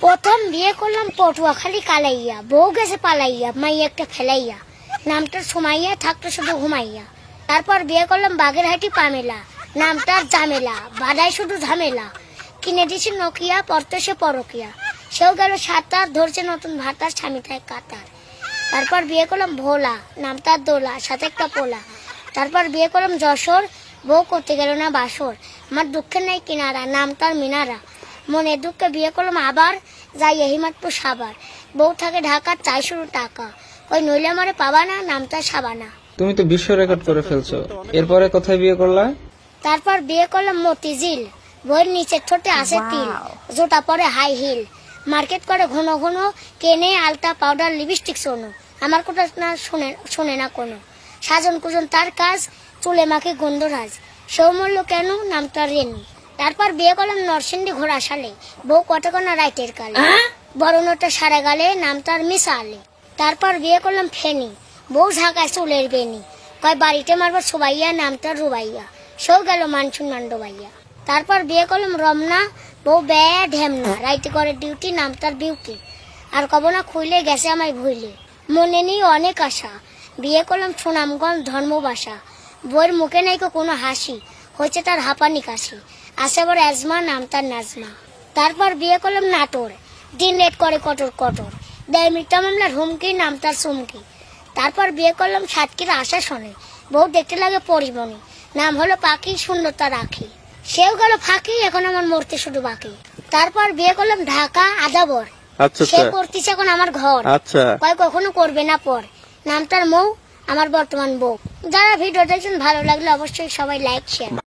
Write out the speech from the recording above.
প্রথম বিয়ে করলাম পটুয়াখালী কালাইয়া, বউ গেছে পালাইয়া, মাইয়া একটা ফেলাইয়া, নামটার সুমাইয়া, থাকতো শুধু ঘুমাইয়া। তারপর বিয়ে করলাম বাগেরহাটি পামেলা, নামটার জামেলা, বাদায় শুধু ঝামেলা। কিনে দিছি নোকিয়া, পড়তে সে পরকিয়া, সেও গেল সাঁতার, ধরছে নতুন ভাতার, স্বামী থাকে কাতার। তারপর বিয়ে করলাম ভোলা, নামটার দোলা, সাথে একটা পোলা। তারপর বিয়ে করলাম যশোর, বউ করতে গেল না বাসর, আমার দুঃখের নাই কিনারা, নামটার মিনারা। মনে দুঃখে বিয়ে করলাম আবার, যাই হিমাতপুর সাবার, বউ থাকে ঢাকা, চাই শুরু টাকা, ওই নইলে আমারে পাবা না, নামটার সাবানা। তুমি তো বিশ্ব রেকর্ড করে ফেলছো। এরপরে কোথায় বিয়ে করলা? তারপর বিয়ে করলাম মতিঝিল, বইয়ের নিচের ঠোঁটে আসে তিল, জোটা পরে হাই হিল, মার্কেট করে ঘন ঘন, কেনে আলতা পাউডার লিপস্টিক সোনো, আমার কথা না শোনে না কোনো, সাজন কুজন তার কাজ, চুলে মাখে গন্ধরাজ, সেও মরল কেন, নামটা রেনি। তারপর বিয়ে করলাম নরসিংদী ঘোড়াশালে, বউ কতক্ষণা রাইটের কালে, বড় নোটা সারে গালে, নামটার মিশালে। তারপর বিয়ে করলাম ফেনি, বউ ঝাঁকায় চুলের বেনি, কয় বাড়িতে মারবার সুবাইয়া, নামটার রুবাইয়া, সেও গেল মানসুন মান্ডবাইয়া। তারপর বিয়ে করলাম রমনা, বউ ব্যয় ঢেমনা, রাইতে করে ডিউটি, নামটার বিউটি, আর কব না খুইলে গেছে আমায় ভুইলে, মনে নেই অনেক আশা। বিয়ে করলাম সুনামগঞ্জ ধর্মবাসা, বউয়ের মুখে নাই কোনো হাসি, হয়েছে তার হাঁপানি কাশি, আসে বড় অ্যাজমা, নামটার নাজমা। তারপর বিয়ে করলাম নাটোর, দিন রেট করে কটর কটর, দেয় মিথ্যা মামলার হুমকি, নামটার চুমকি। তারপর বিয়ে করলাম সাতক্ষীরা আশা শোনে, বউ দেখতে লাগে পরিমণি, নাম হলো পাখি, সুন্দরতা রাখি, সেও গেল ফাঁকি, এখন আমার মরতে শুধু বাকি। তারপর বিয়ে করলাম ঢাকা আদাবর, সে করতেছে এখন আমার ঘর, কয় কখনো করবে না পর, নামটার মৌ, আমার বর্তমান বউ। যারা ভিডিও দেখছেন ভালো লাগলে অবশ্যই সবাই লাইক শেয়ার।